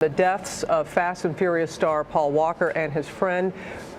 The deaths of Fast and Furious star Paul Walker and his friend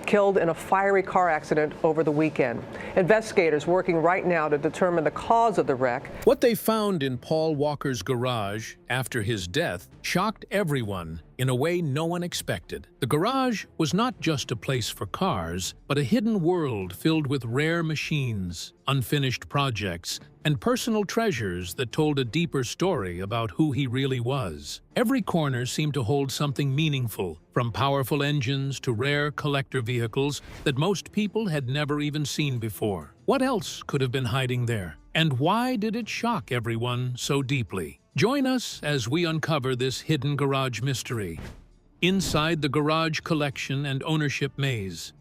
killed in a fiery car accident over the weekend. Investigators working right now to determine the cause of the wreck. What they found in Paul Walker's garage after his death shocked everyone in a way no one expected. The garage was not just a place for cars, but a hidden world filled with rare machines, unfinished projects, and personal treasures that told a deeper story about who he really was. Every corner seemed to hold something meaningful, from powerful engines to rare collector vehicles that most people had never even seen before. What else could have been hiding there? And why did it shock everyone so deeply? Join us as we uncover this hidden garage mystery. Inside the garage collection and ownership maze.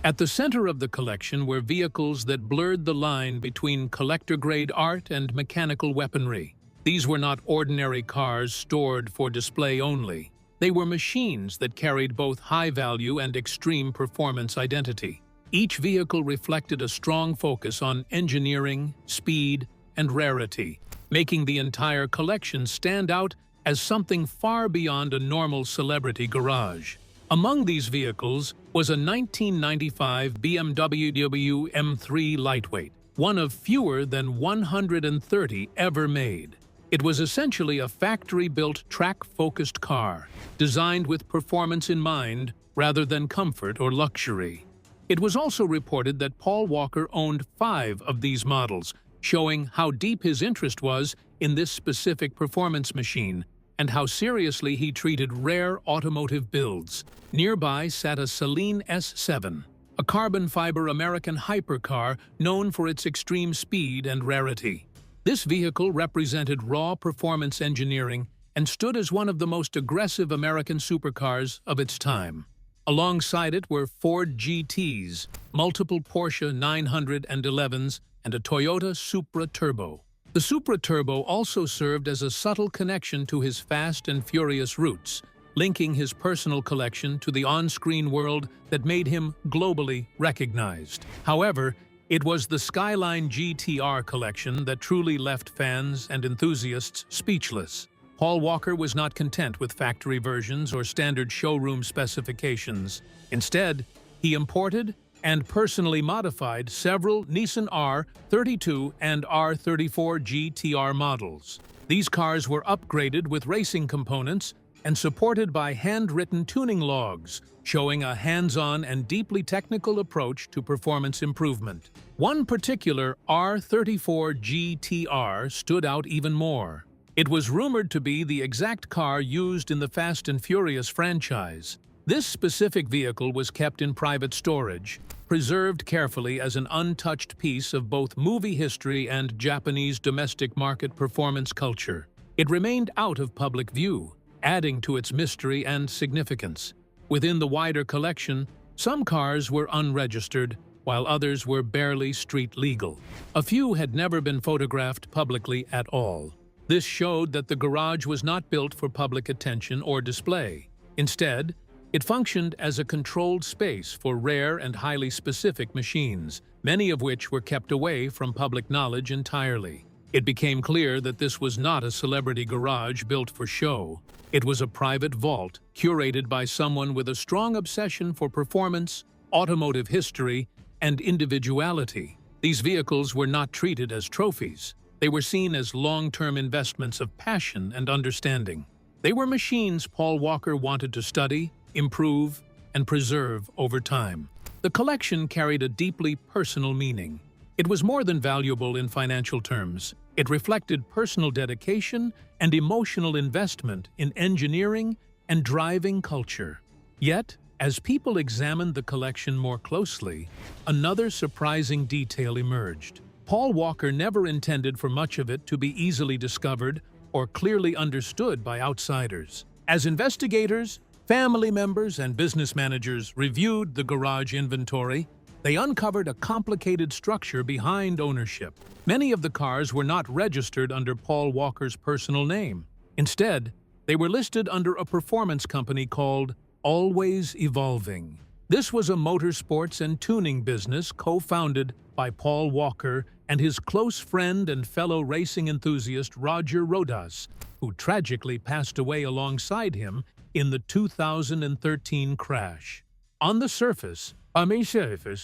At the center of the collection were vehicles that blurred the line between collector-grade art and mechanical weaponry. These were not ordinary cars stored for display only. They were machines that carried both high value and extreme performance identity. Each vehicle reflected a strong focus on engineering, speed, and rarity, making the entire collection stand out as something far beyond a normal celebrity garage. Among these vehicles was a 1995 BMW M3 Lightweight, one of fewer than 130 ever made. It was essentially a factory-built, track-focused car, designed with performance in mind rather than comfort or luxury. It was also reported that Paul Walker owned 5 of these models, showing how deep his interest was in this specific performance machine and how seriously he treated rare automotive builds. Nearby sat a Celine S7, a carbon fiber American hypercar known for its extreme speed and rarity. This vehicle represented raw performance engineering and stood as one of the most aggressive American supercars of its time. Alongside it were Ford GTs, multiple Porsche 911s, and a Toyota Supra Turbo. The Supra Turbo also served as a subtle connection to his Fast and Furious roots, linking his personal collection to the on-screen world that made him globally recognized. However, it was the Skyline GTR collection that truly left fans and enthusiasts speechless. Paul Walker was not content with factory versions or standard showroom specifications. Instead, he imported and personally modified several Nissan R32 and R34 GTR models. These cars were upgraded with racing components and supported by handwritten tuning logs, showing a hands-on and deeply technical approach to performance improvement. One particular R34 GTR stood out even more. It was rumored to be the exact car used in the Fast and Furious franchise. This specific vehicle was kept in private storage, preserved carefully as an untouched piece of both movie history and Japanese domestic market performance culture. It remained out of public view, adding to its mystery and significance. Within the wider collection, some cars were unregistered, while others were barely street legal. A few had never been photographed publicly at all. This showed that the garage was not built for public attention or display. Instead, it functioned as a controlled space for rare and highly specific machines, many of which were kept away from public knowledge entirely. It became clear that this was not a celebrity garage built for show. It was a private vault curated by someone with a strong obsession for performance, automotive history, and individuality. These vehicles were not treated as trophies. They were seen as long-term investments of passion and understanding. They were machines Paul Walker wanted to study, improve, and preserve over time. The collection carried a deeply personal meaning. It was more than valuable in financial terms. It reflected personal dedication and emotional investment in engineering and driving culture. Yet, as people examined the collection more closely, another surprising detail emerged. Paul Walker never intended for much of it to be easily discovered or clearly understood by outsiders. As investigators, family members, and business managers reviewed the garage inventory, they uncovered a complicated structure behind ownership. Many of the cars were not registered under Paul Walker's personal name. Instead, they were listed under a performance company called Always Evolving. This was a motorsports and tuning business co-founded by Paul Walker and his close friend and fellow racing enthusiast Roger Rodas, who tragically passed away alongside him in the 2013 crash. On the surface,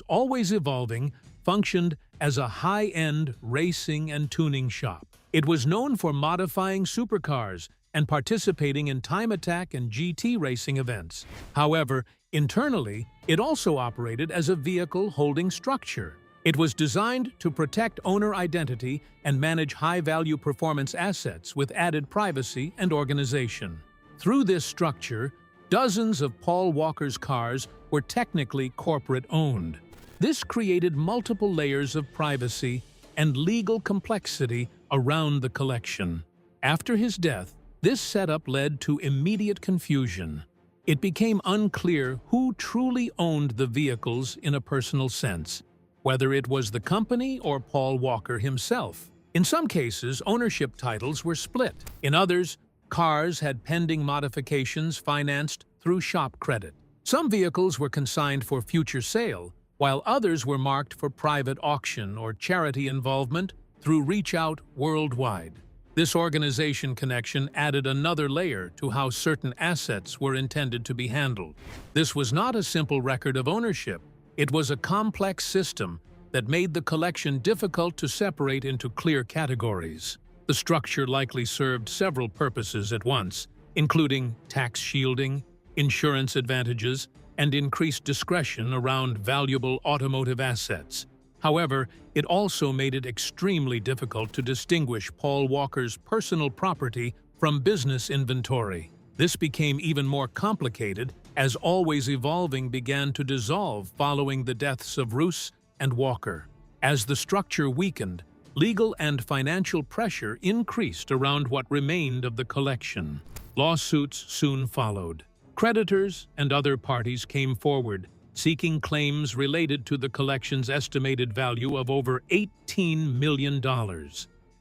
always evolving, functioned as a high-end racing and tuning shop. It was known for modifying supercars and participating in time attack and GT racing events. However, internally, it also operated as a vehicle holding structure. It was designed to protect owner identity and manage high-value performance assets with added privacy and organization. Through this structure, dozens of Paul Walker's cars were technically corporate-owned. This created multiple layers of privacy and legal complexity around the collection. After his death, this setup led to immediate confusion. It became unclear who truly owned the vehicles in a personal sense, whether it was the company or Paul Walker himself. In some cases, ownership titles were split. In others, cars had pending modifications financed through shop credit. Some vehicles were consigned for future sale, while others were marked for private auction or charity involvement through Reach Out Worldwide. This organization connection added another layer to how certain assets were intended to be handled. This was not a simple record of ownership. It was a complex system that made the collection difficult to separate into clear categories. The structure likely served several purposes at once, including tax shielding, insurance advantages, and increased discretion around valuable automotive assets. However, it also made it extremely difficult to distinguish Paul Walker's personal property from business inventory. This became even more complicated as Always Evolving began to dissolve following the deaths of Roos and Walker. As the structure weakened, legal and financial pressure increased around what remained of the collection. Lawsuits soon followed. Creditors and other parties came forward, seeking claims related to the collection's estimated value of over $18 million.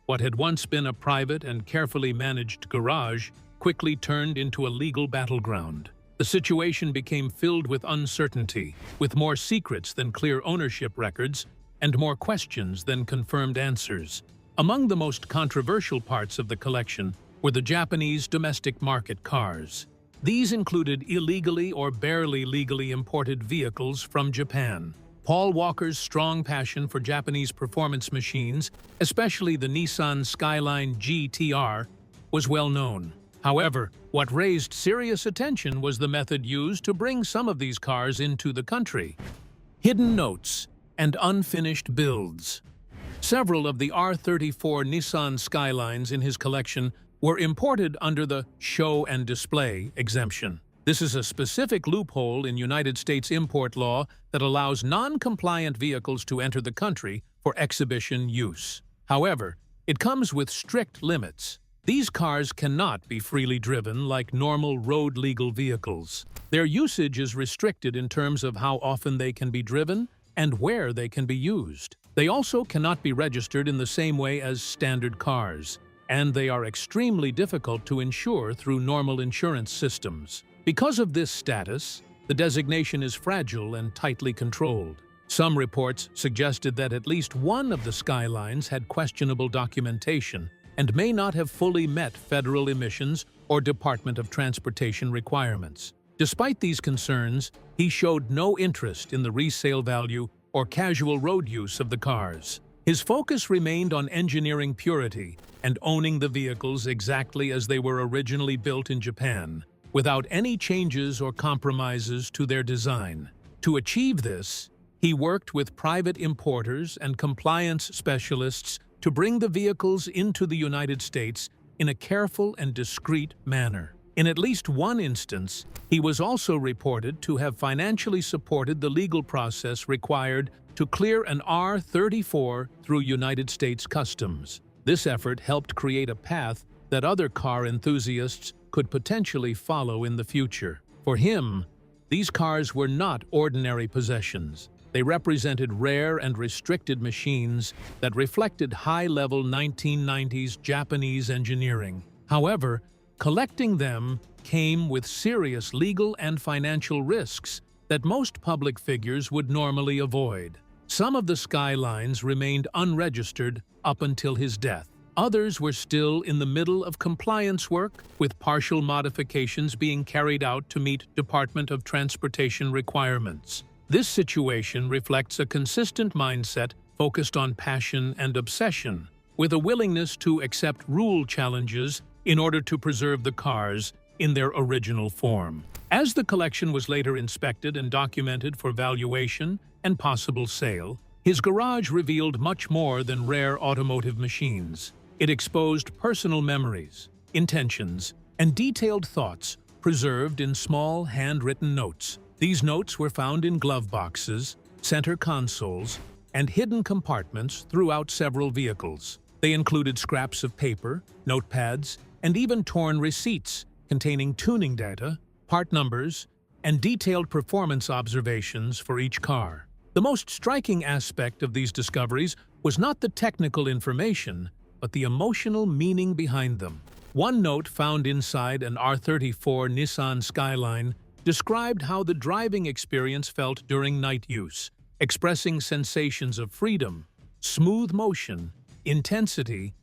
What had once been a private and carefully managed garage quickly turned into a legal battleground. The situation became filled with uncertainty, with more secrets than clear ownership records and more questions than confirmed answers. Among the most controversial parts of the collection were the Japanese domestic market cars. These included illegally or barely legally imported vehicles from Japan. Paul Walker's strong passion for Japanese performance machines, especially the Nissan Skyline GTR, was well known. However, what raised serious attention was the method used to bring some of these cars into the country: hidden notes and unfinished builds. Several of the R34 Nissan Skylines in his collection were imported under the show and display exemption. This is a specific loophole in United States import law that allows non-compliant vehicles to enter the country for exhibition use. However, it comes with strict limits. These cars cannot be freely driven like normal road-legal vehicles. Their usage is restricted in terms of how often they can be driven and where they can be used. They also cannot be registered in the same way as standard cars, and they are extremely difficult to insure through normal insurance systems. Because of this status, the designation is fragile and tightly controlled. Some reports suggested that at least one of the Skylines had questionable documentation and may not have fully met federal emissions or Department of Transportation requirements. Despite these concerns, he showed no interest in the resale value or casual road use of the cars. His focus remained on engineering purity and owning the vehicles exactly as they were originally built in Japan, without any changes or compromises to their design. To achieve this, he worked with private importers and compliance specialists to bring the vehicles into the United States in a careful and discreet manner. In at least one instance, he was also reported to have financially supported the legal process required to clear an R34 through United States Customs. This effort helped create a path that other car enthusiasts could potentially follow in the future. For him, these cars were not ordinary possessions. They represented rare and restricted machines that reflected high-level 1990s Japanese engineering. However, collecting them came with serious legal and financial risks that most public figures would normally avoid. Some of the Skylines remained unregistered up until his death. Others were still in the middle of compliance work, with partial modifications being carried out to meet Department of Transportation requirements. This situation reflects a consistent mindset focused on passion and obsession, with a willingness to accept rule challenges in order to preserve the cars in their original form. As the collection was later inspected and documented for valuation and possible sale, his garage revealed much more than rare automotive machines. It exposed personal memories, intentions, and detailed thoughts preserved in small handwritten notes. These notes were found in glove boxes, center consoles, and hidden compartments throughout several vehicles. They included scraps of paper, notepads, and even torn receipts containing tuning data, part numbers, and detailed performance observations for each car. The most striking aspect of these discoveries was not the technical information, but the emotional meaning behind them. One note found inside an R34 Nissan Skyline described how the driving experience felt during night use, expressing sensations of freedom, smooth motion, intensity,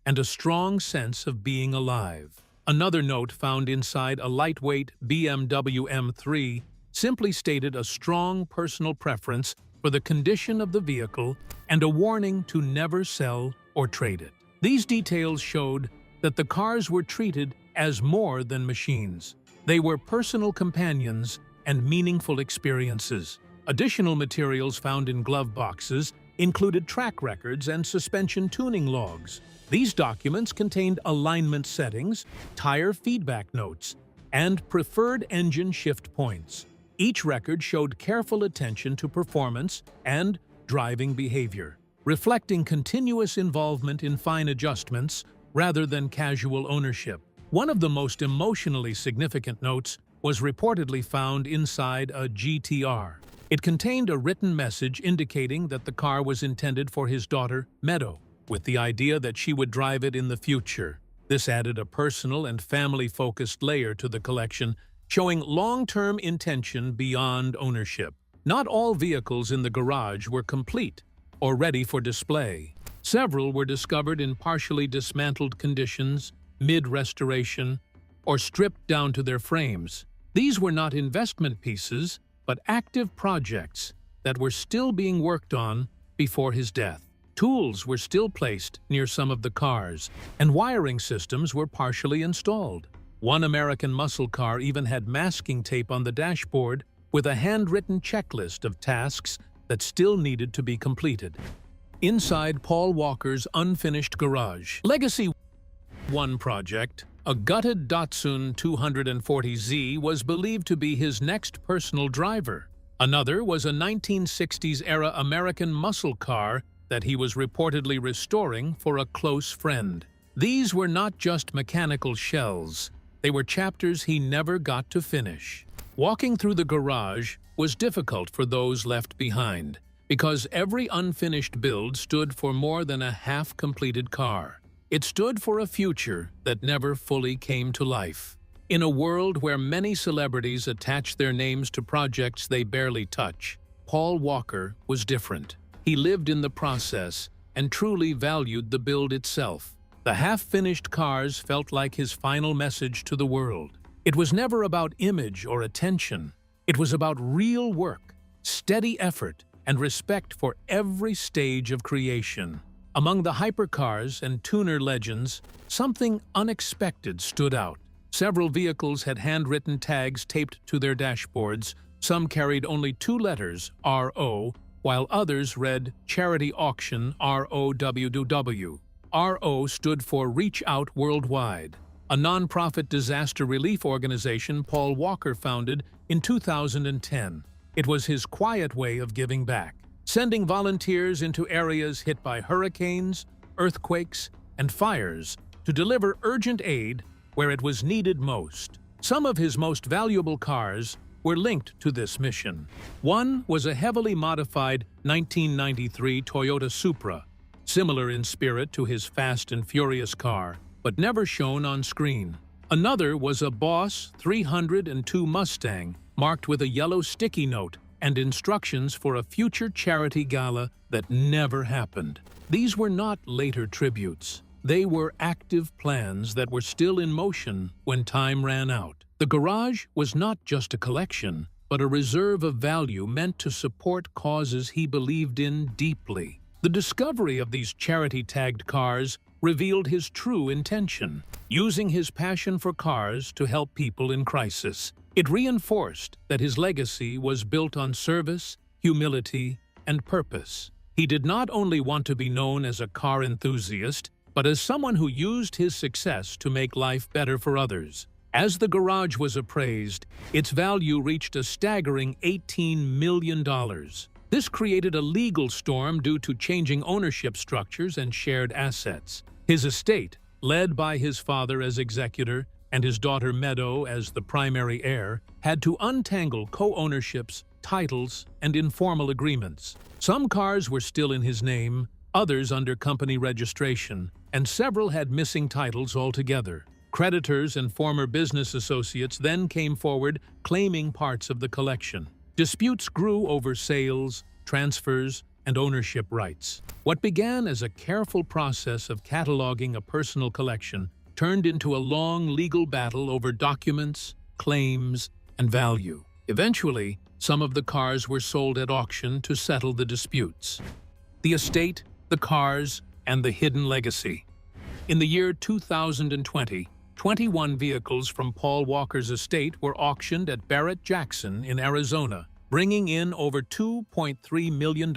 and a strong sense of being alive. Another note found inside a lightweight BMW M3 simply stated a strong personal preference for the condition of the vehicle and a warning to never sell or trade it. These details showed that the cars were treated as more than machines. They were personal companions and meaningful experiences. Additional materials found in glove boxes included track records and suspension tuning logs. These documents contained alignment settings, tire feedback notes, and preferred engine shift points. Each record showed careful attention to performance and driving behavior, reflecting continuous involvement in fine adjustments rather than casual ownership. One of the most emotionally significant notes was reportedly found inside a GTR. It contained a written message indicating that the car was intended for his daughter, Meadow, with the idea that she would drive it in the future. This added a personal and family-focused layer to the collection, showing long-term intention beyond ownership. Not all vehicles in the garage were complete or ready for display. Several were discovered in partially dismantled conditions, mid-restoration, or stripped down to their frames. These were not investment pieces, but active projects that were still being worked on before his death. Tools were still placed near some of the cars, and wiring systems were partially installed. One American muscle car even had masking tape on the dashboard with a handwritten checklist of tasks that still needed to be completed. Inside Paul Walker's unfinished garage, Legacy 1 project, a gutted Datsun 240Z was believed to be his next personal driver. Another was a 1960s-era American muscle car that he was reportedly restoring for a close friend. These were not just mechanical shells. They were chapters he never got to finish. Walking through the garage was difficult for those left behind, because every unfinished build stood for more than a half-completed car. It stood for a future that never fully came to life. In a world where many celebrities attach their names to projects they barely touch, Paul Walker was different. He lived in the process and truly valued the build itself. The half-finished cars felt like his final message to the world. It was never about image or attention. It was about real work, steady effort, and respect for every stage of creation. Among the hypercars and tuner legends, something unexpected stood out. Several vehicles had handwritten tags taped to their dashboards. Some carried only 2 letters, RO, while others read Charity Auction ROWW. RO stood for Reach Out Worldwide, a nonprofit disaster relief organization Paul Walker founded in 2010. It was his quiet way of giving back, sending volunteers into areas hit by hurricanes, earthquakes, and fires to deliver urgent aid where it was needed most. Some of his most valuable cars were linked to this mission. One was a heavily modified 1993 Toyota Supra, similar in spirit to his Fast and Furious car, but never shown on screen. Another was a Boss 302 Mustang, marked with a yellow sticky note and instructions for a future charity gala that never happened. These were not later tributes. They were active plans that were still in motion when time ran out. The garage was not just a collection, but a reserve of value meant to support causes he believed in deeply. The discovery of these charity-tagged cars revealed his true intention, using his passion for cars to help people in crisis. It reinforced that his legacy was built on service, humility, and purpose. He did not only want to be known as a car enthusiast, but as someone who used his success to make life better for others. As the garage was appraised, its value reached a staggering $18 million. This created a legal storm due to changing ownership structures and shared assets. His estate, led by his father as executor and his daughter Meadow as the primary heir, had to untangle co-ownerships, titles, and informal agreements. Some cars were still in his name, others under company registration, and several had missing titles altogether. Creditors and former business associates then came forward claiming parts of the collection. Disputes grew over sales, transfers, and ownership rights. What began as a careful process of cataloging a personal collection turned into a long legal battle over documents, claims, and value. Eventually, some of the cars were sold at auction to settle the disputes. The estate, the cars, and the hidden legacy. In the year 2020, 21 vehicles from Paul Walker's estate were auctioned at Barrett-Jackson in Arizona, bringing in over $2.3 million.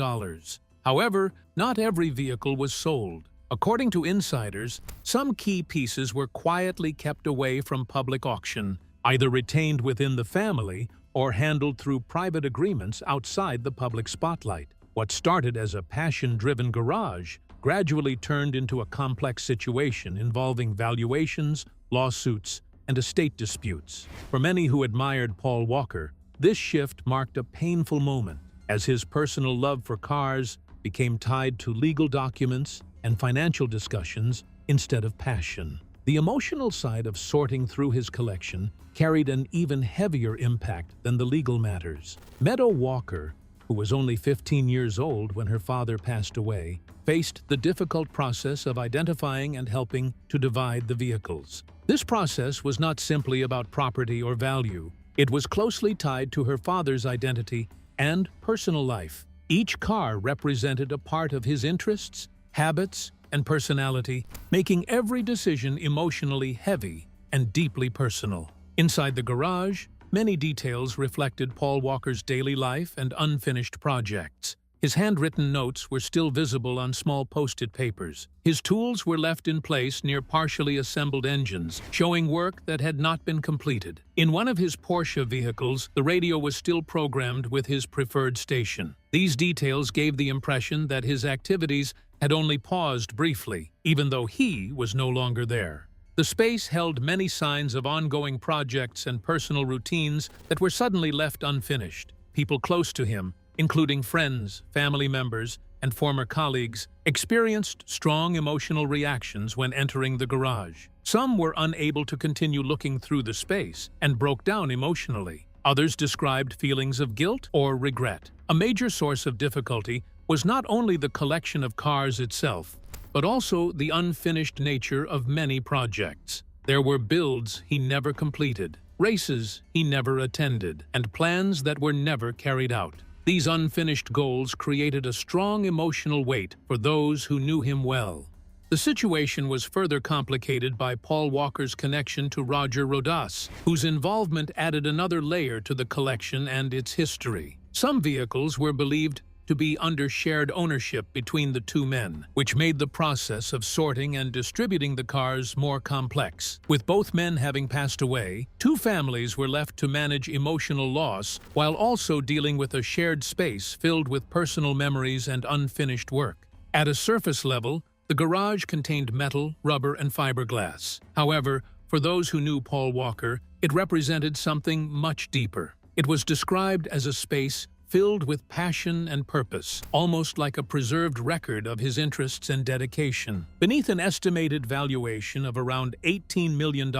However, not every vehicle was sold. According to insiders, some key pieces were quietly kept away from public auction, either retained within the family or handled through private agreements outside the public spotlight. What started as a passion-driven garage gradually turned into a complex situation involving valuations, lawsuits, and estate disputes. For many who admired Paul Walker, this shift marked a painful moment, as his personal love for cars became tied to legal documents and financial discussions instead of passion. The emotional side of sorting through his collection carried an even heavier impact than the legal matters. Meadow Walker, who was only 15 years old when her father passed away, faced the difficult process of identifying and helping to divide the vehicles. This process was not simply about property or value. It was closely tied to her father's identity and personal life. Each car represented a part of his interests, habits, and personality, making every decision emotionally heavy and deeply personal. Inside the garage, many details reflected Paul Walker's daily life and unfinished projects. His handwritten notes were still visible on small post-it papers. His tools were left in place near partially assembled engines, showing work that had not been completed. In one of his Porsche vehicles, the radio was still programmed with his preferred station. These details gave the impression that his activities had only paused briefly, even though he was no longer there. The space held many signs of ongoing projects and personal routines that were suddenly left unfinished. People close to him, including friends, family members, and former colleagues, experienced strong emotional reactions when entering the garage. Some were unable to continue looking through the space and broke down emotionally. Others described feelings of guilt or regret. A major source of difficulty was not only the collection of cars itself, but also the unfinished nature of many projects. There were builds he never completed, races he never attended, and plans that were never carried out. These unfinished goals created a strong emotional weight for those who knew him well. The situation was further complicated by Paul Walker's connection to Roger Rodas, whose involvement added another layer to the collection and its history. Some vehicles were believed to be under shared ownership between the two men, which made the process of sorting and distributing the cars more complex. With both men having passed away, two families were left to manage emotional loss while also dealing with a shared space filled with personal memories and unfinished work. At a surface level, the garage contained metal, rubber, and fiberglass. However, for those who knew Paul Walker, it represented something much deeper. It was described as a space filled with passion and purpose, almost like a preserved record of his interests and dedication. Beneath an estimated valuation of around $18 million,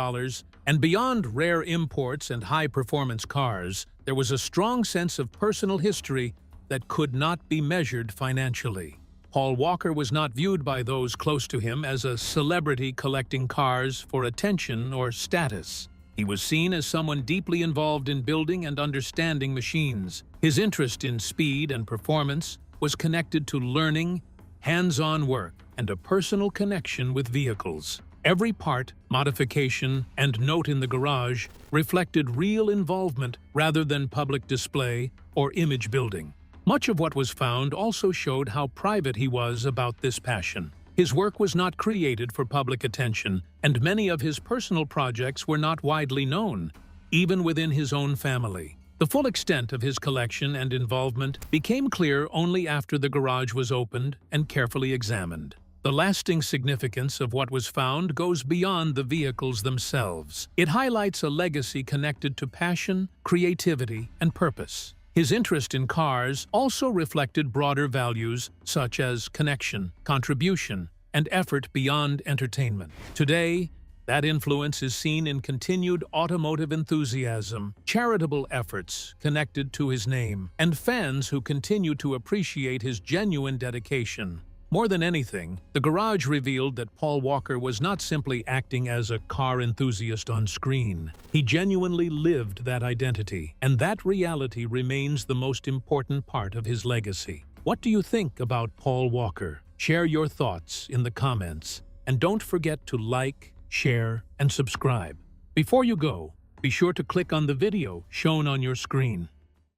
and beyond rare imports and high-performance cars, there was a strong sense of personal history that could not be measured financially. Paul Walker was not viewed by those close to him as a celebrity collecting cars for attention or status. He was seen as someone deeply involved in building and understanding machines. His interest in speed and performance was connected to learning, hands-on work, and a personal connection with vehicles. Every part, modification, and note in the garage reflected real involvement rather than public display or image building. Much of what was found also showed how private he was about this passion. His work was not created for public attention, and many of his personal projects were not widely known, even within his own family. The full extent of his collection and involvement became clear only after the garage was opened and carefully examined. The lasting significance of what was found goes beyond the vehicles themselves. It highlights a legacy connected to passion, creativity, and purpose. His interest in cars also reflected broader values such as connection, contribution, and effort beyond entertainment. Today, that influence is seen in continued automotive enthusiasm, charitable efforts connected to his name, and fans who continue to appreciate his genuine dedication. More than anything, the garage revealed that Paul Walker was not simply acting as a car enthusiast on screen. He genuinely lived that identity, and that reality remains the most important part of his legacy. What do you think about Paul Walker? Share your thoughts in the comments, and don't forget to like, share, and subscribe. Before you go, be sure to click on the video shown on your screen.